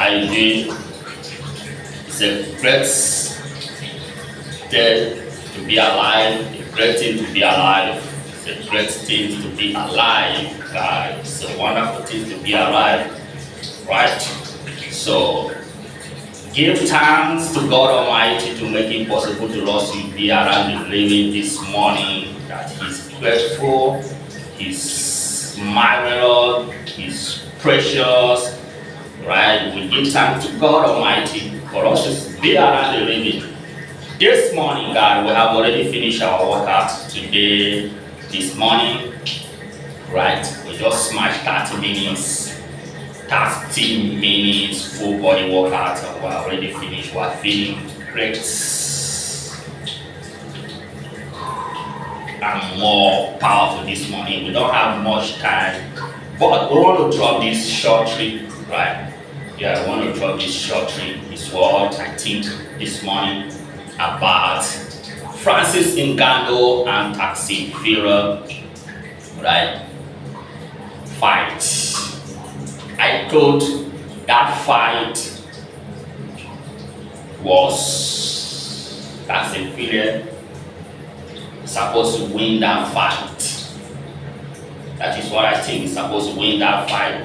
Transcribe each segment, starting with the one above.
How you doing? It's a great day to be alive, a great thing to be alive. It's a great thing to be alive, guys. It's a wonderful thing to be alive, right? So, give thanks to God Almighty to make it possible to us to be around the living this morning. That He's grateful, He's marvelous, He's precious, right? We give thanks to God Almighty for us to be around the living. This morning, God, we have already finished our workout today, this morning, right? We just smashed 30 minutes full body workout, and we're already finished. We're feeling great and more powerful this morning. We don't have much time, but we want to drop this short trip, right? Yeah, I want to drop this short trip. It's what I think this morning about Francis Ngounu and Tyson, right? Fight. I thought that fight was Tyson supposed to win that fight. That is what I think. He's supposed to win that fight.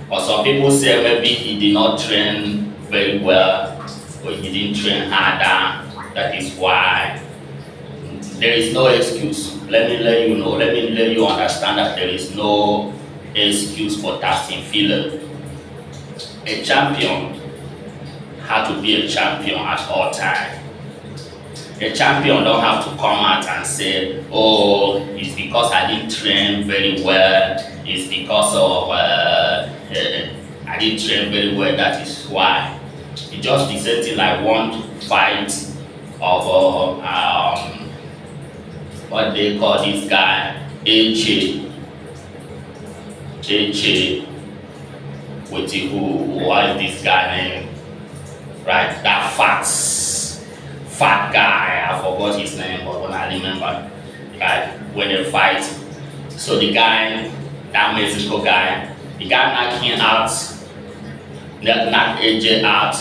But some people say maybe he did not train very well, or he didn't train harder. That is why there is no excuse. Let me let you know. Let you understand that there is no excuse for Tyson. A champion had to be a champion at all times. A champion don't have to come out and say, "Oh, it's because I didn't train very well. It's because of I didn't train very well. That is why." It just the same thing like one fight of what they call this guy, AJ, with what is this guy name? Right, that fat guy, I forgot his name, but when I remember, right, when they fight, so the guy, that Mexico guy, the guy knocked AJ out,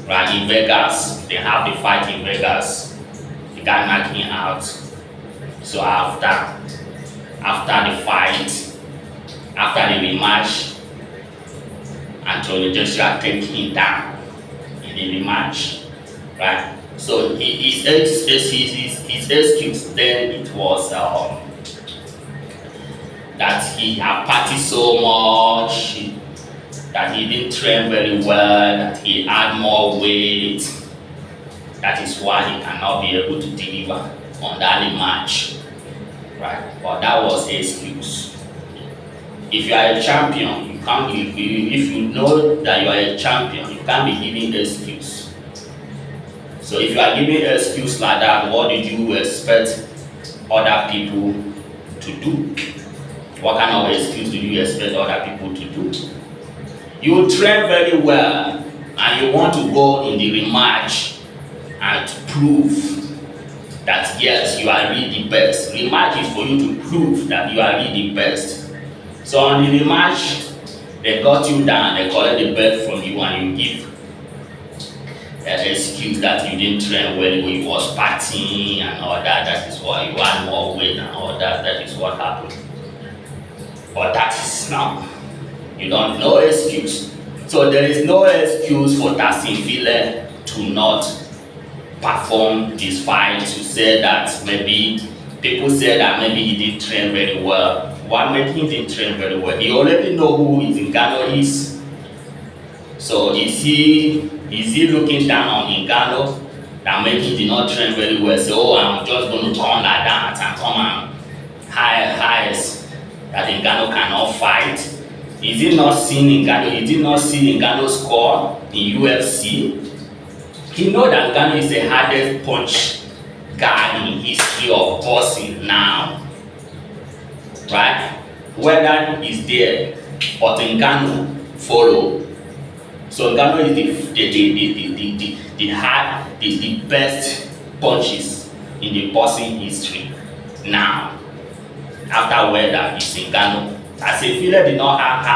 right, in Vegas. They have the fight in Vegas. The guy knocked him out. So after the fight, after the rematch, Anthony Joshua take him down in the rematch, right? So his excuse then it was that he had partied so much, that he didn't train very well, that he had more weight. That is why he cannot be able to deliver on that rematch, right? But that was an excuse. If you are a champion, you can't. If you know that you are a champion, you can't be giving excuse. So if you are giving excuse like that, what did you expect other people to do? What kind of excuse do you expect other people to do? You train very well, and you want to go in the rematch and prove that yes, you are really the best. Rematch is for you to prove that you are really the best. So on the rematch, they got you down, they collect the belt from you, and you give an excuse that you didn't train well, you was partying and all that. That is why you had more weight and all that. That is what happened. But that is now. You don't know excuse. So there is no excuse for Tyson to not perform this fight, to say that maybe people say that maybe he didn't train very well. What made him didn't train very well? He already know who Ngounu is. So is he looking down on Ngounu that maybe he did not train very well? So oh, I'm just going to come like that and come and highest that Ngounu cannot fight. Is he not seeing Ngounu? He did not see Ngounu score in UFC. He know that Ngounu is the hardest punch guy in history of boxing now, right? Whether he's there, but Ngounu follow. So Ngounu is the best punches in the boxing history now. After Weather is Ngounu. As a filler did not have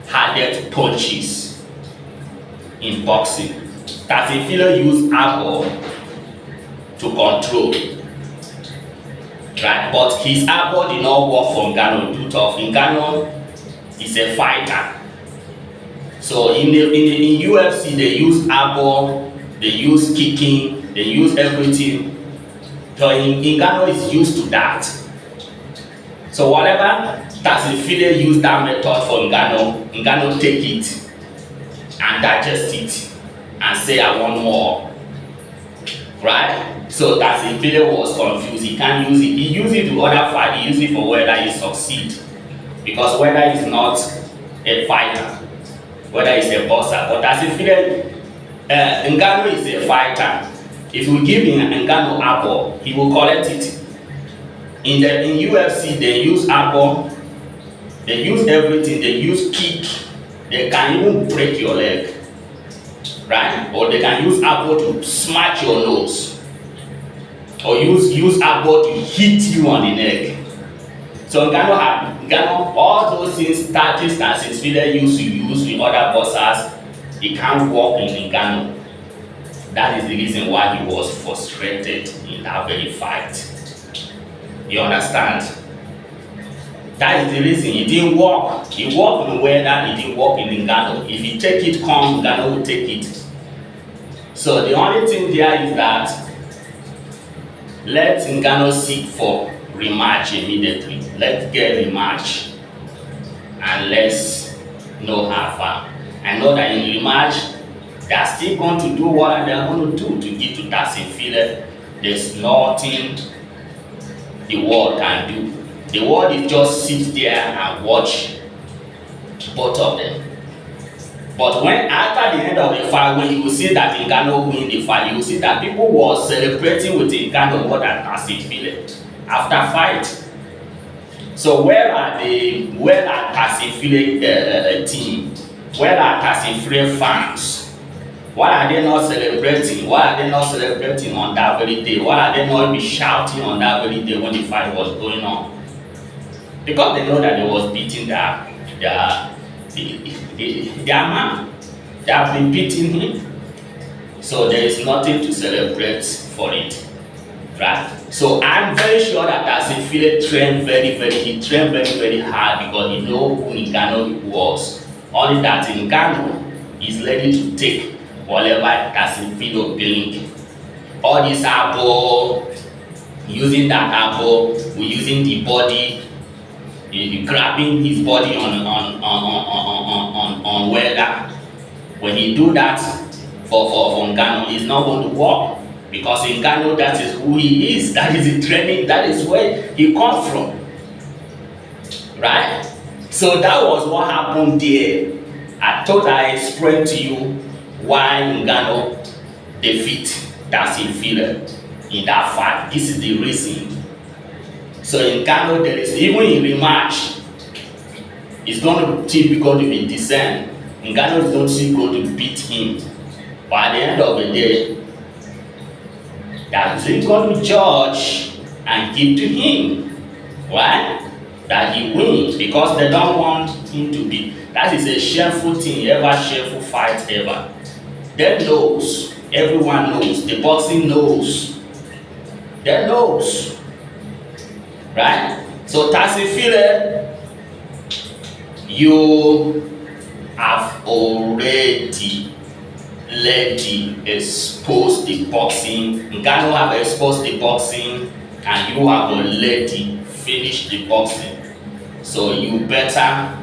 hardest punches in boxing. Tyson Fury used elbow to control, right? But his elbow did not work for Ngounu due to Ngounu is a fighter. So in UFC they use elbow, they use kicking, they use everything. So Ngounu is used to that. So whatever Tyson Fury use that method for Ngounu take it and digest it and say I want more, right? So Tyson Fury was confused. He can't use it. He used it to other fight. He used it for whether he succeed, because whether he's not a fighter, whether he's a boxer. But Tyson Fury, Ngounu is a fighter. If we give him Ngounu apple, he will collect it. In UFC, they use apple, they use everything, they use kick, they can even break your leg, right? Or they can use apple to smash your nose, or use apple to hit you on the neck. So Ngounu, all those things, tactics that Tyson Fury used to use with other boxers, it can't work in Ngounu. That is the reason why he was frustrated in that very fight. You understand? That is the reason it didn't work. It worked in Weather, it didn't work in Ngounu. If you take it calm, Ngounu will take it. So the only thing there is that let Ngounu seek for rematch immediately. Let's get rematch and let's know how far. I know that in rematch, they are still going to do what they are going to do to give to Tyson Fury. There's nothing the world can do. The world is just sit there and watch both of them. But when after the end of the fight, when you will see that Ngounu win the fight, you will see that people were celebrating with Ngounu more than Tyson Fury after fight. So where are Tyson Fury team? Where are Tyson Fury fans? Why are they not celebrating? Why are they not celebrating on that very day? Why are they not be shouting on that very day when the fight was going on? Because they know that they was beating their man. They have been beating him. So there is nothing to celebrate for it, right? So I'm very sure that Tyson Fury trained very hard, because he know who Ngounu was. Only that Ngounu is ready to take whatever Tyson Fury bring. All this apple, using that apple, we're using the body, grabbing his body on Weather. When he do that for Ngounu, it's not going to work, because Ngounu, that is who he is, that is the training, that is where he comes from, right? So that was what happened there. I thought I explained to you why Ngounu defeat Tyson Fury in that fight. This is the reason. So in Ngounu, there is, even in rematch, it's going to be the same. Ngounu is not still going to beat him. But at the end of the day, that is going to judge and give to him. Why? That he wins, because they don't want him to be. That is a shameful thing, shameful fight ever. They knows, everyone knows, the boxing knows. They knows. Right? So Tyson Fury, you have already exposed the boxing. Ngounu have exposed the boxing, and you have already finished the boxing. So you better